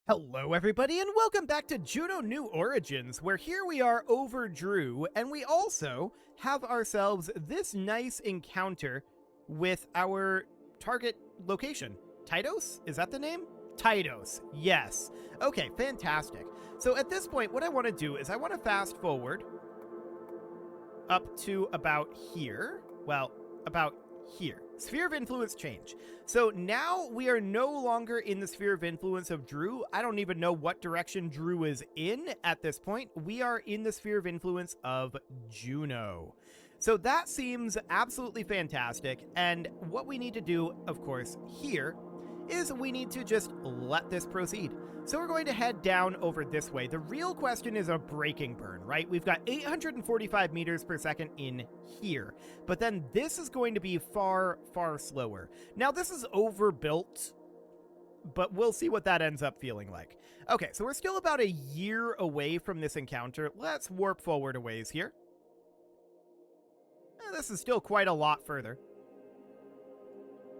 Hello everybody and welcome back to Juno New Origins, where here we are over Drew, and we also have ourselves this nice encounter with our target location. Atraitus? Is that the name? Atraitus, yes. Okay, fantastic. So at this point, what I want to do is I want to fast forward up to about here. Well, about here. Sphere of influence change. So now we are no longer in the sphere of influence of Drew. I don't even know what direction Drew is in at this point. We are in the sphere of influence of Juno. So that seems absolutely fantastic. And what we need to do, of course, here is we need to just let this proceed. So we're going to head down over this way. The real question is a braking burn, right? We've got 845 meters per second in here, but then this is going to be far, far slower. Now this is overbuilt, but we'll see what that ends up feeling like. Okay, so we're still about a year away from this encounter. Let's warp forward a ways here. This is still quite a lot further.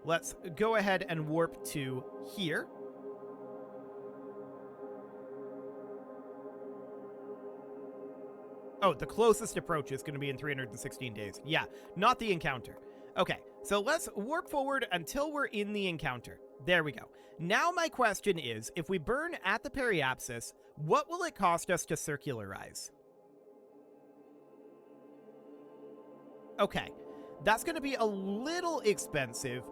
Let's go ahead and warp to here. Oh, the closest approach is going to be in 316 days. Yeah, not the encounter. Okay, so let's warp forward until we're in the encounter. There we go. Now my question is, if we burn at the periapsis, what will it cost us to circularize? Okay, that's going to be a little expensive,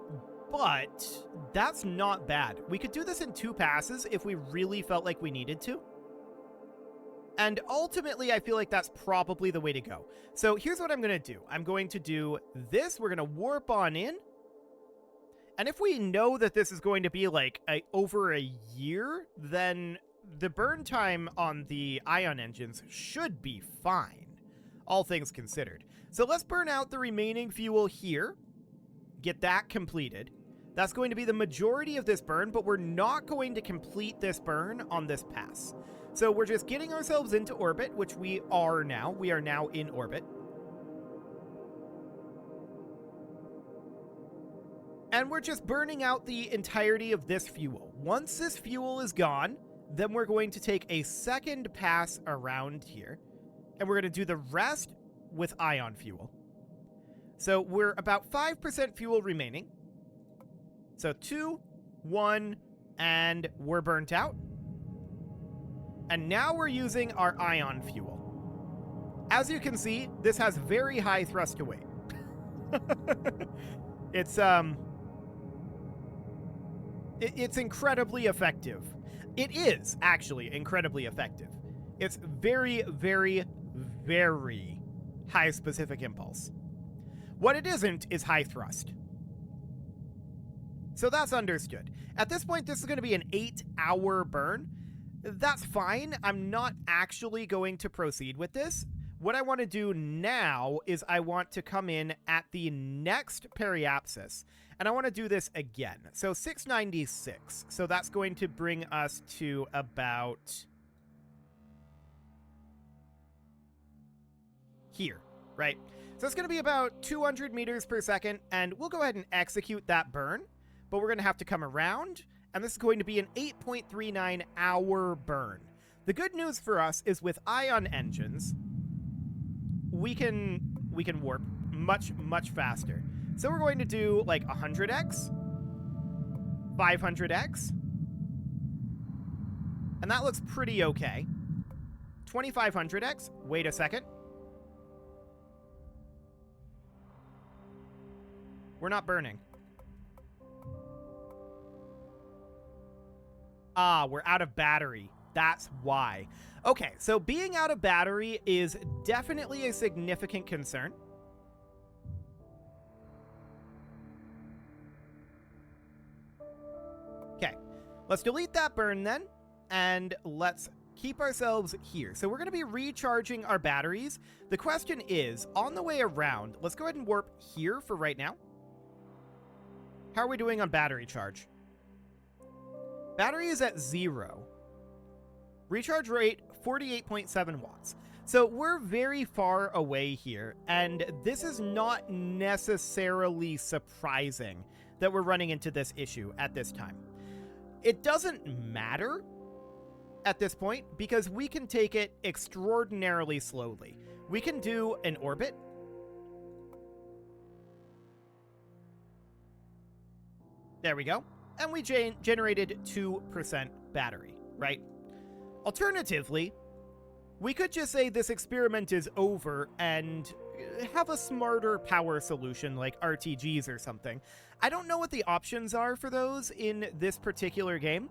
but that's not bad. We could do this in 2 passes if we really felt like we needed to. And ultimately, I feel like that's probably the way to go. So here's what I'm going to do. I'm going to do this. We're going to warp on in. And if we know that this is going to be like over a year, then the burn time on the ion engines should be fine, all things considered. So let's burn out the remaining fuel here. Get that completed. That's going to be the majority of this burn, but we're not going to complete this burn on this pass. So we're just getting ourselves into orbit, which we are now. We are now in orbit. And we're just burning out the entirety of this fuel. Once this fuel is gone, then we're going to take a second pass around here. And we're going to do the rest with ion fuel. So we're about 5% fuel remaining. So 2, 1, and we're burnt out. And now we're using our ion fuel. As you can see, this has very high thrust to weight. It's incredibly effective. It is actually incredibly effective. It's very, very, very high specific impulse. What it isn't is high thrust. So that's understood. At this point, this is going to be an 8-hour burn. That's fine. I'm not actually going to proceed with this. What I want to do now is I want to come in at the next periapsis, and I want to do this again. So 696. So that's going to bring us to about here, right? So it's going to be about 200 meters per second, and we'll go ahead and execute that burn, but we're going to have to come around. And this is going to be an 8.39 hour burn. The good news for us is with ion engines, we can warp much, much faster. So we're going to do like 100x, 500x, and that looks pretty okay. 2500x, wait a second. We're not burning. Ah, we're out of battery. That's why. Okay, so being out of battery is definitely a significant concern. Okay, let's delete that burn then, and let's keep ourselves here. So we're going to be recharging our batteries. The question is, on the way around, let's go ahead and warp here for right now. How are we doing on battery charge? Battery is at 0. Recharge rate, 48.7 watts. So we're very far away here, and this is not necessarily surprising that we're running into this issue at this time. It doesn't matter at this point because we can take it extraordinarily slowly. We can do an orbit. There we go. And we generated 2% battery, right? Alternatively, we could just say this experiment is over and have a smarter power solution like RTGs or something. I don't know what the options are for those in this particular game,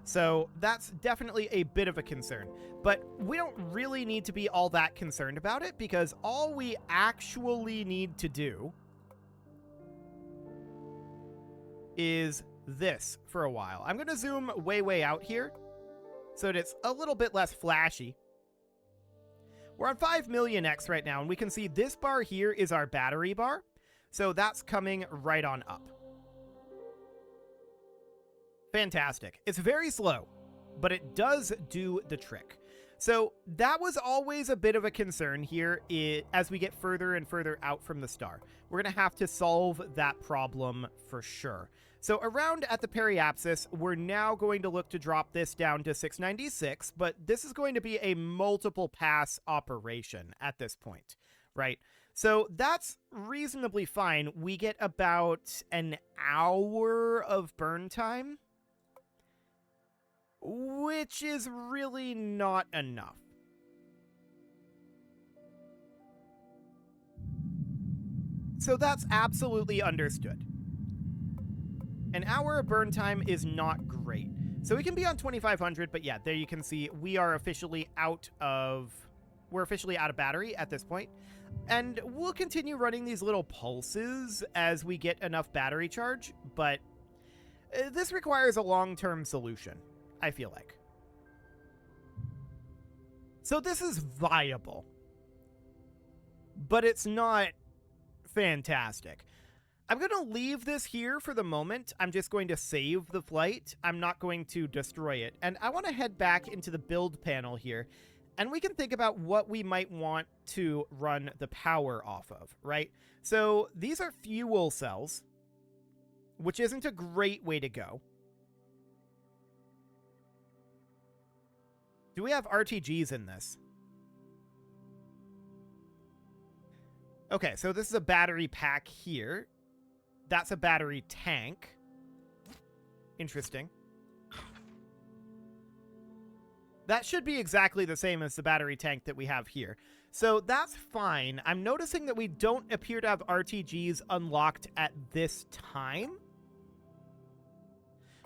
so that's definitely a bit of a concern. But we don't really need to be all that concerned about it because all we actually need to do is this for a while. I'm going to zoom way out here so that it's a little bit less flashy. We're on 5 million X right now, and we can see this bar here is our battery bar. So that's coming right on up. Fantastic. It's very slow, but it does do the trick. So that was always a bit of a concern here as we get further and further out from the star. We're going to have to solve that problem for sure. So around at the periapsis, we're now going to look to drop this down to 696, but this is going to be a multiple pass operation at this point, right? So that's reasonably fine. We get about an hour of burn time, which is really not enough. So that's absolutely understood. An hour of burn time is not great. So we can be on 2500, but yeah, there you can see we are officially out of battery at this point. And we'll continue running these little pulses as we get enough battery charge, but this requires a long-term solution, I feel like. So this is viable, but it's not fantastic. I'm going to leave this here for the moment. I'm just going to save the flight. I'm not going to destroy it. And I want to head back into the build panel here, and we can think about what we might want to run the power off of, right? So these are fuel cells, which isn't a great way to go. Do we have RTGs in this? Okay, so this is a battery pack here. That's a battery tank. Interesting. That should be exactly the same as the battery tank that we have here. So that's fine. I'm noticing that we don't appear to have RTGs unlocked at this time.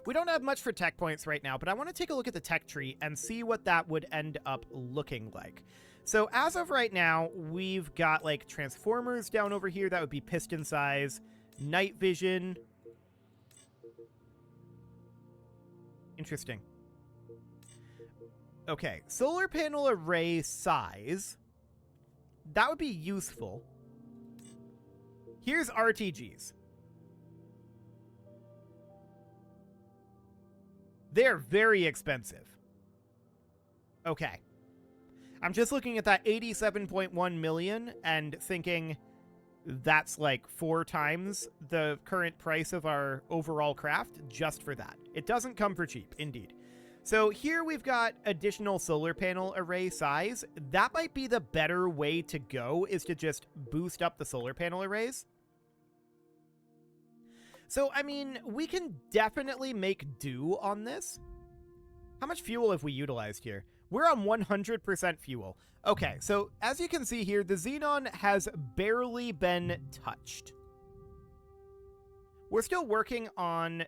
We don't have much for tech points right now, but I want to take a look at the tech tree and see what that would end up looking like. So as of right now, we've got like transformers down over here. That would be piston size, night vision. Interesting. Okay, solar panel array size. That would be useful. Here's RTGs. They're very expensive. Okay. I'm just looking at that 87.1 million and thinking that's like 4 times the current price of our overall craft just for that. It doesn't come for cheap, indeed. So here we've got additional solar panel array size. That might be the better way to go, is to just boost up the solar panel arrays. So, I mean, we can definitely make do on this. How much fuel have we utilized here? We're on 100% fuel. Okay, so as you can see here, the Xenon has barely been touched. We're still working on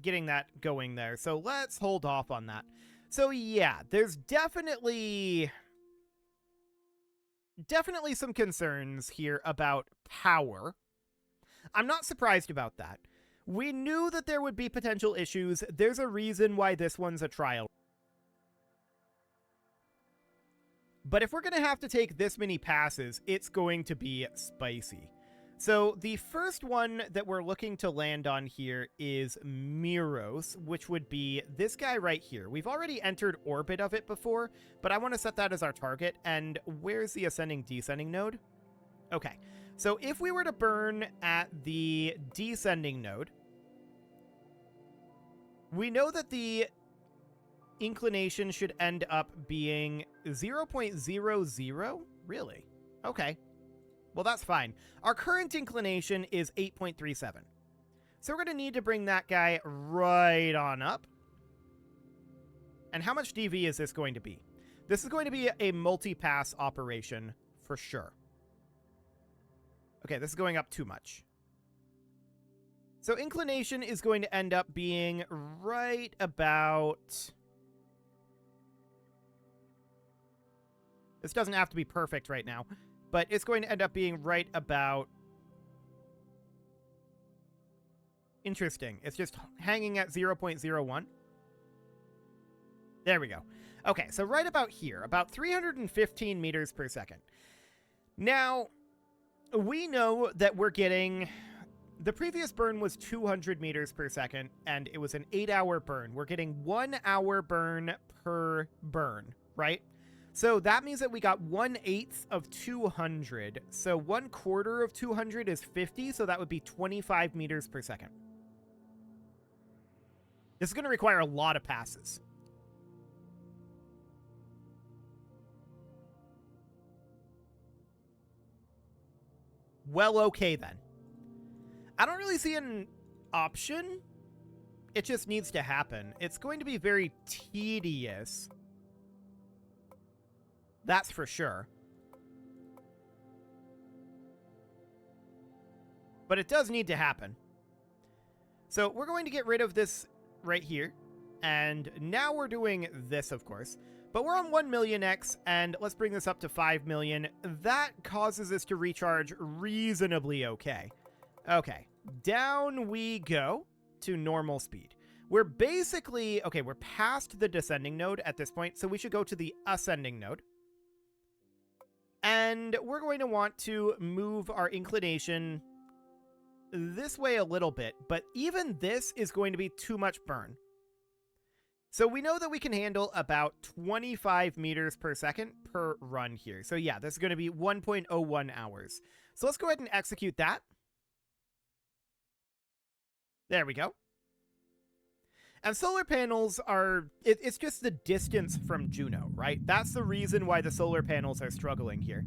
getting that going there, so let's hold off on that. So yeah, there's definitely some concerns here about power. I'm not surprised about that. We knew that there would be potential issues. There's a reason why this one's a trial. But if we're going to have to take this many passes, it's going to be spicy. So the first one that we're looking to land on here is Miros, which would be this guy right here. We've already entered orbit of it before, but I want to set that as our target. And where's the ascending descending node? Okay, so if we were to burn at the descending node, we know that the inclination should end up being 0.00? Really? Okay. Well, that's fine. Our current inclination is 8.37. So we're going to need to bring that guy right on up. And how much DV is this going to be? This is going to be a multi-pass operation for sure. Okay, this is going up too much. So inclination is going to end up being right about... This doesn't have to be perfect right now, but it's going to end up being right about... Interesting. It's just hanging at 0.01. There we go. Okay, so right about here, about 315 meters per second. Now, we know that we're getting... The previous burn was 200 meters per second, and it was an 8-hour burn. We're getting 1 hour burn per burn, right? So that means that we got 1/8 of 200. So 1/4 of 200 is 50, so that would be 25 meters per second. This is going to require a lot of passes. Well, okay then. I don't really see an option. It just needs to happen. It's going to be very tedious. That's for sure. But it does need to happen. So we're going to get rid of this right here. And now we're doing this, of course. But we're on 1 million X, and let's bring this up to 5 million. That causes us to recharge reasonably okay. Okay, down we go to normal speed. We're basically, okay, we're past the descending node at this point, so we should go to the ascending node. And we're going to want to move our inclination this way a little bit, but even this is going to be too much burn. So we know that we can handle about 25 meters per second per run here. So yeah, this is going to be 1.01 hours. So let's go ahead and execute that. There we go. And solar panels are, it's just the distance from Juno, right? That's the reason why the solar panels are struggling here.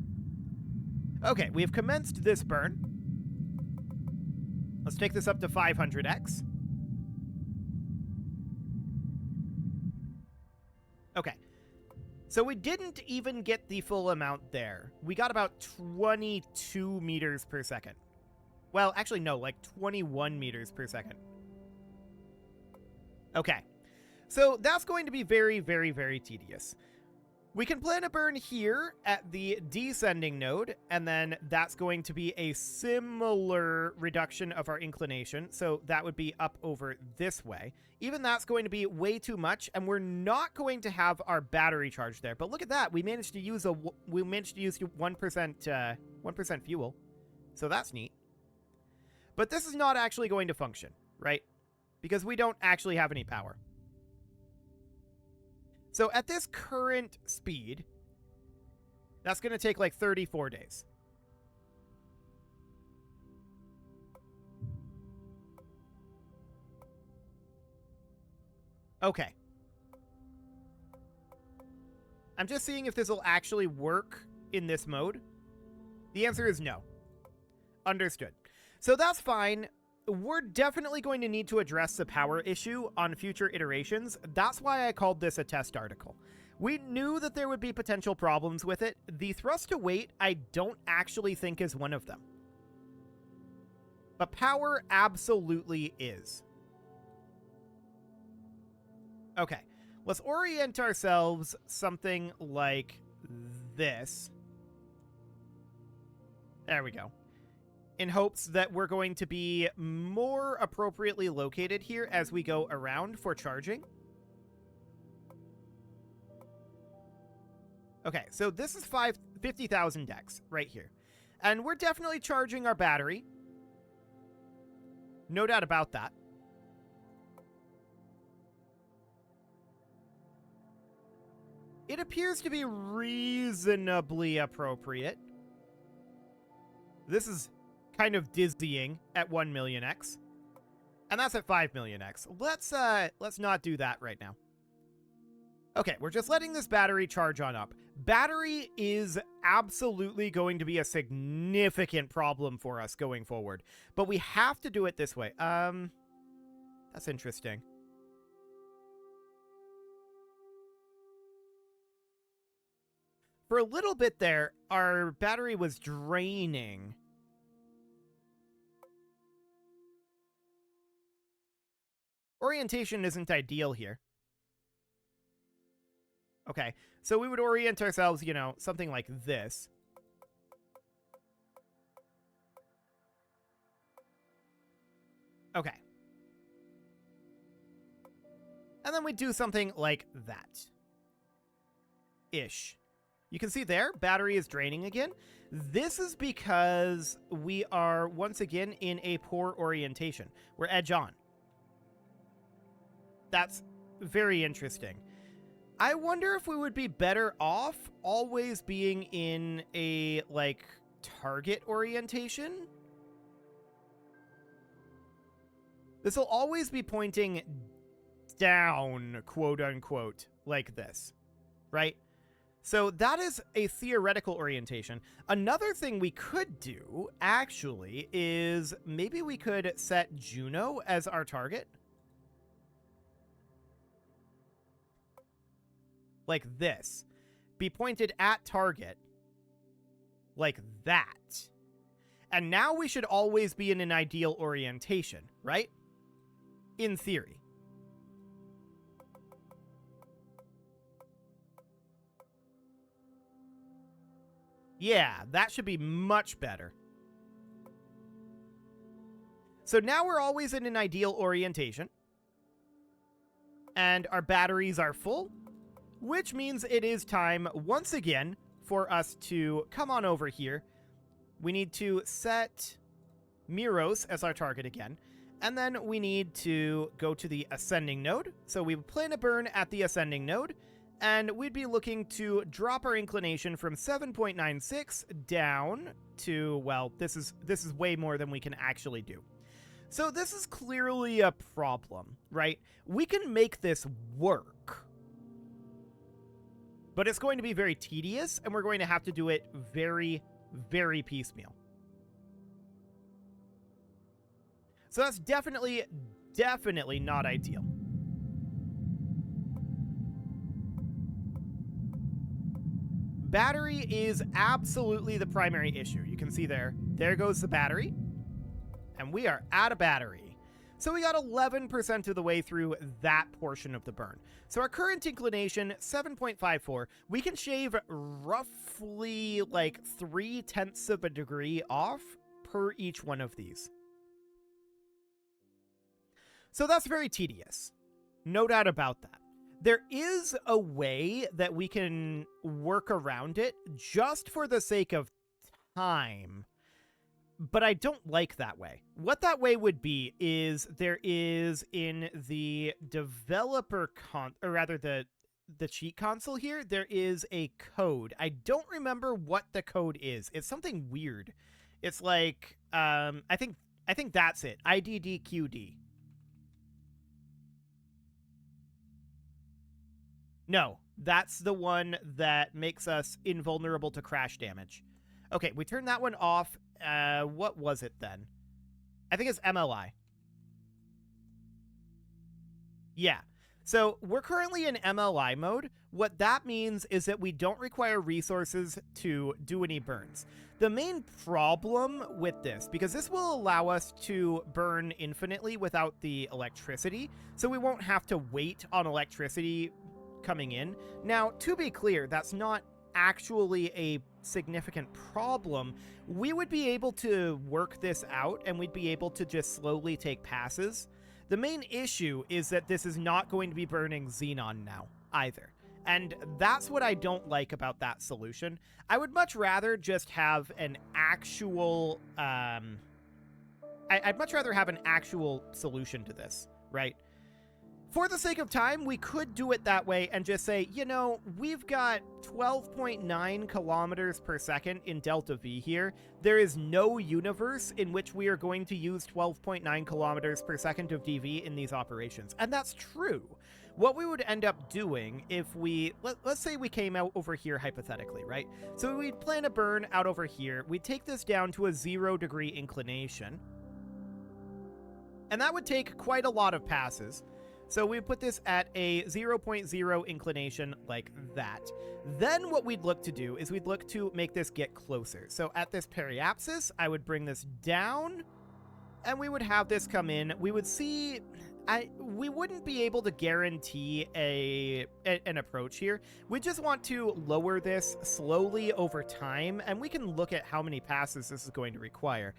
Okay, we have commenced this burn. Let's take this up to 500x. Okay, so we didn't even get the full amount there. We got about 22 meters per second. Well, actually, no, like 21 meters per second. Okay, so that's going to be very, very, very tedious. We can plan a burn here at the descending node, and then that's going to be a similar reduction of our inclination, so that would be up over this way. Even that's going to be way too much, and we're not going to have our battery charge there. But look at that, we managed to use 1% fuel, so that's neat. But this is not actually going to function, right? Because we don't actually have any power. So at this current speed, that's going to take like 34 days. Okay. I'm just seeing if this will actually work in this mode. The answer is no. Understood. So that's fine. We're definitely going to need to address the power issue on future iterations. That's why I called this a test article. We knew that there would be potential problems with it. The thrust to weight, I don't actually think is one of them. But power absolutely is. Okay, let's orient ourselves something like this. There we go. In hopes that we're going to be more appropriately located here as we go around for charging. Okay, so this is 50,000 dex right here. And we're definitely charging our battery. No doubt about that. It appears to be reasonably appropriate. This is kind of dizzying at 1 million X. And that's at 5 million X. Let's not do that right now. Okay, we're just letting this battery charge on up. Battery is absolutely going to be a significant problem for us going forward, but we have to do it this way. That's interesting. For a little bit there, our battery was draining. Orientation isn't ideal here. Okay, so we would orient ourselves, you know, something like this. Okay. And then we do something like that. Ish. You can see there, battery is draining again. This is because we are, once again, in a poor orientation. We're edge on. That's very interesting. I wonder if we would be better off always being in a, like, target orientation. This will always be pointing down, quote unquote, like this, right? So that is a theoretical orientation. Another thing we could do, actually, is maybe we could set Juno as our target. Like this. Be pointed at target. Like that. And now we should always be in an ideal orientation, right? In theory. Yeah, that should be much better. So now we're always in an ideal orientation. And our batteries are full, which means it is time, once again, for us to come on over here. We need to set Miros as our target again. And then we need to go to the ascending node. So we plan a burn at the ascending node. And we'd be looking to drop our inclination from 7.96 down to, well, this is way more than we can actually do. So this is clearly a problem, right? We can make this work, but it's going to be very tedious, and we're going to have to do it very, very piecemeal. So that's definitely not ideal. Battery is absolutely the primary issue. You can see there goes the battery, and we are out of battery. So we got 11% of the way through that portion of the burn. So our current inclination, 7.54. We can shave roughly like 0.3 of a degree off per each one of these. So that's very tedious. No doubt about that. There is a way that we can work around it just for the sake of time, but I don't like that way. What that way would be is there is in the developer the cheat console here, there is a code. I don't remember what the code is. It's something weird. It's like I think that's it. IDDQD. No, that's the one that makes us invulnerable to crash damage. Okay, we turned that one off. What was it then? I think it's MLI. Yeah. So we're currently in MLI mode. What that means is that we don't require resources to do any burns. The main problem with this, because this will allow us to burn infinitely without the electricity, so we won't have to wait on electricity coming in. Now, to be clear, that's not actually a significant problem. We would be able to work this out, and we'd be able to just slowly take passes. The main issue is that this is not going to be burning xenon now, either. And that's what I don't like about that solution. I would much rather just have an actual... I'd much rather have an actual solution to this, right? For the sake of time, we could do it that way and just say, you know, we've got 12.9 kilometers per second in delta V here. There is no universe in which we are going to use 12.9 kilometers per second of DV in these operations. And that's true. what we would end up doing if we, let's say we came out over here hypothetically, right? So we'd plan a burn out over here. We'd take this down to a 0-degree inclination. And that would take quite a lot of passes. So we put this at a 0.0 inclination like that. Then what we'd look to do is we'd look to make this get closer. So at this periapsis, I would bring this down, and we would have this come in. We would see... we wouldn't be able to guarantee an approach here. We just want to lower this slowly over time, and we can look at how many passes this is going to require.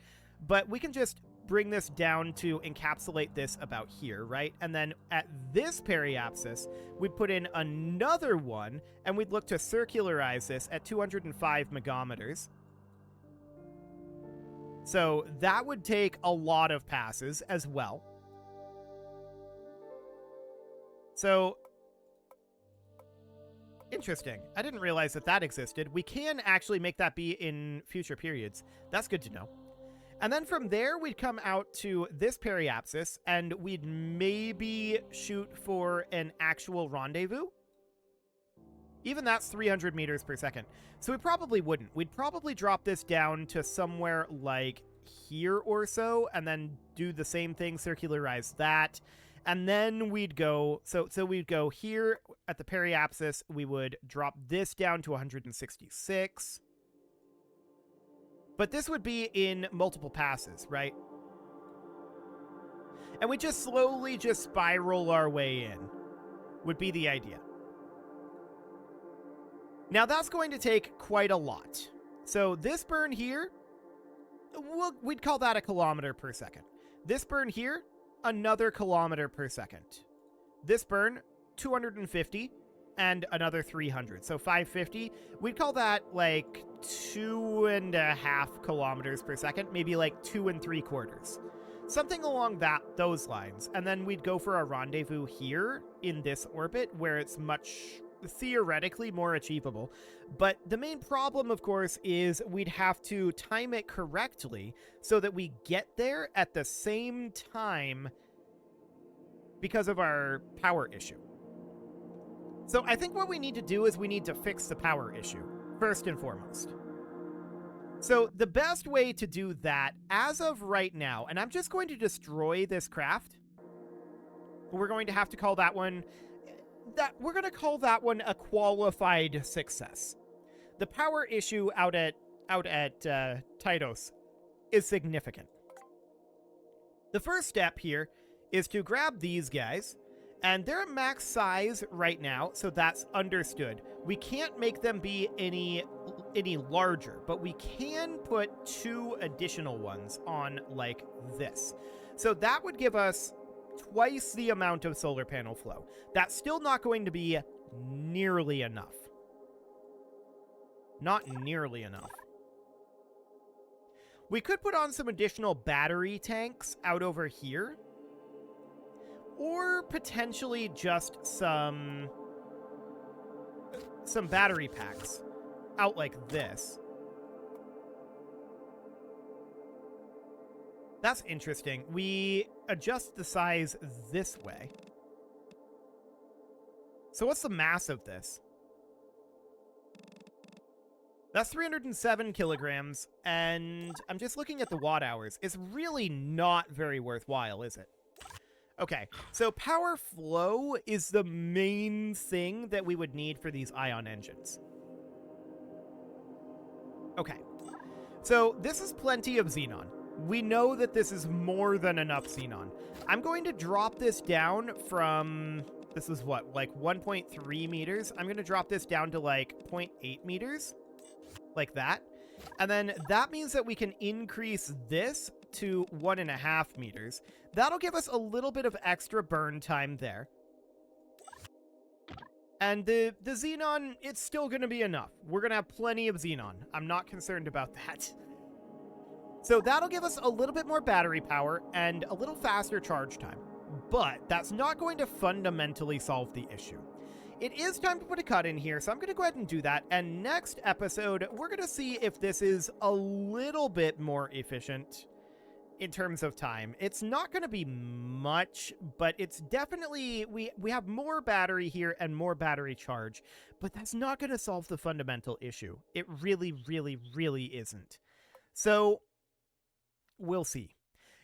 But we can just bring this down to encapsulate this about here, right? And then at this periapsis, we'd put in another one, and we'd look to circularize this at 205 megometers. So that would take a lot of passes as well. So, interesting. I didn't realize that that existed. We can actually make that be in future periods. That's good to know. And then from there, we'd come out to this periapsis, and we'd maybe shoot for an actual rendezvous. Even that's 300 meters per second. So we probably wouldn't. We'd probably drop this down to somewhere like here or so, and then do the same thing, circularize that. And then we'd go, so we'd go here at the periapsis, we would drop this down to 166. But this would be in multiple passes, right? And we just slowly just spiral our way in, would be the idea. Now that's going to take quite a lot. So this burn here, we'd call that a kilometer per second. This burn here, another kilometer per second. This burn, 250, and another 300. So 550. We'd call that like 2.5 kilometers per second, maybe like 2 3/4. Something along those lines. And then we'd go for a rendezvous here in this orbit where it's much theoretically more achievable. But the main problem, of course, is we'd have to time it correctly so that we get there at the same time because of our power issue. So I think what we need to do is we need to fix the power issue, first and foremost. So the best way to do that, as of right now, and I'm just going to destroy this craft. We're going to have to call that one... we're going to call that one a qualified success. The power issue out at Atraitus is significant. The first step here is to grab these guys, and they're at max size right now, so that's understood. We can't make them be any larger, but we can put 2 additional ones on like this. So that would give us twice the amount of solar panel flow. That's still not going to be nearly enough. Not nearly enough. We could put on some additional battery tanks out over here. Or potentially just some battery packs out like this. That's interesting. We adjust the size this way. So what's the mass of this? That's 307 kilograms, and I'm just looking at the watt hours. It's really not very worthwhile, is it? Okay, so power flow is the main thing that we would need for these ion engines. Okay, so this is plenty of xenon. We know that this is more than enough xenon. I'm going to drop this down from, this is what, like 1.3 meters? I'm going to drop this down to like 0.8 meters, like that. And then that means that we can increase this to 1.5 meters. That'll give us a little bit of extra burn time there. And the xenon, it's still going to be enough. We're going to have plenty of xenon. I'm not concerned about that. So that'll give us a little bit more battery power and a little faster charge time. But that's not going to fundamentally solve the issue. It is time to put a cut in here, so I'm going to go ahead and do that. And next episode, we're going to see if this is a little bit more efficient in terms of time. It's not going to be much, but it's definitely, we have more battery here and more battery charge, but that's not going to solve the fundamental issue. It really, really, really isn't. So, we'll see.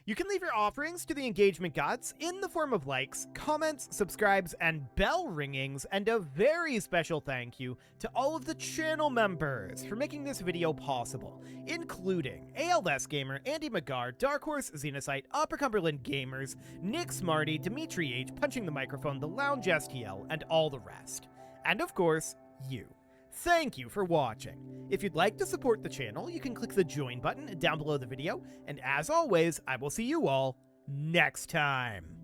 You can leave your offerings to the engagement gods in the form of likes, comments, subscribes, and bell ringings, and a very special thank you to all of the channel members for making this video possible, including ALS Gamer, Andy McGar, Dark Horse, Xenocyte, Upper Cumberland Gamers, Nick Smarty, Dimitri H, Punching the Microphone, The Lounge STL, and all the rest. And of course, you. Thank you for watching. If you'd like to support the channel, you can click the join button down below the video, and as always, I will see you all next time.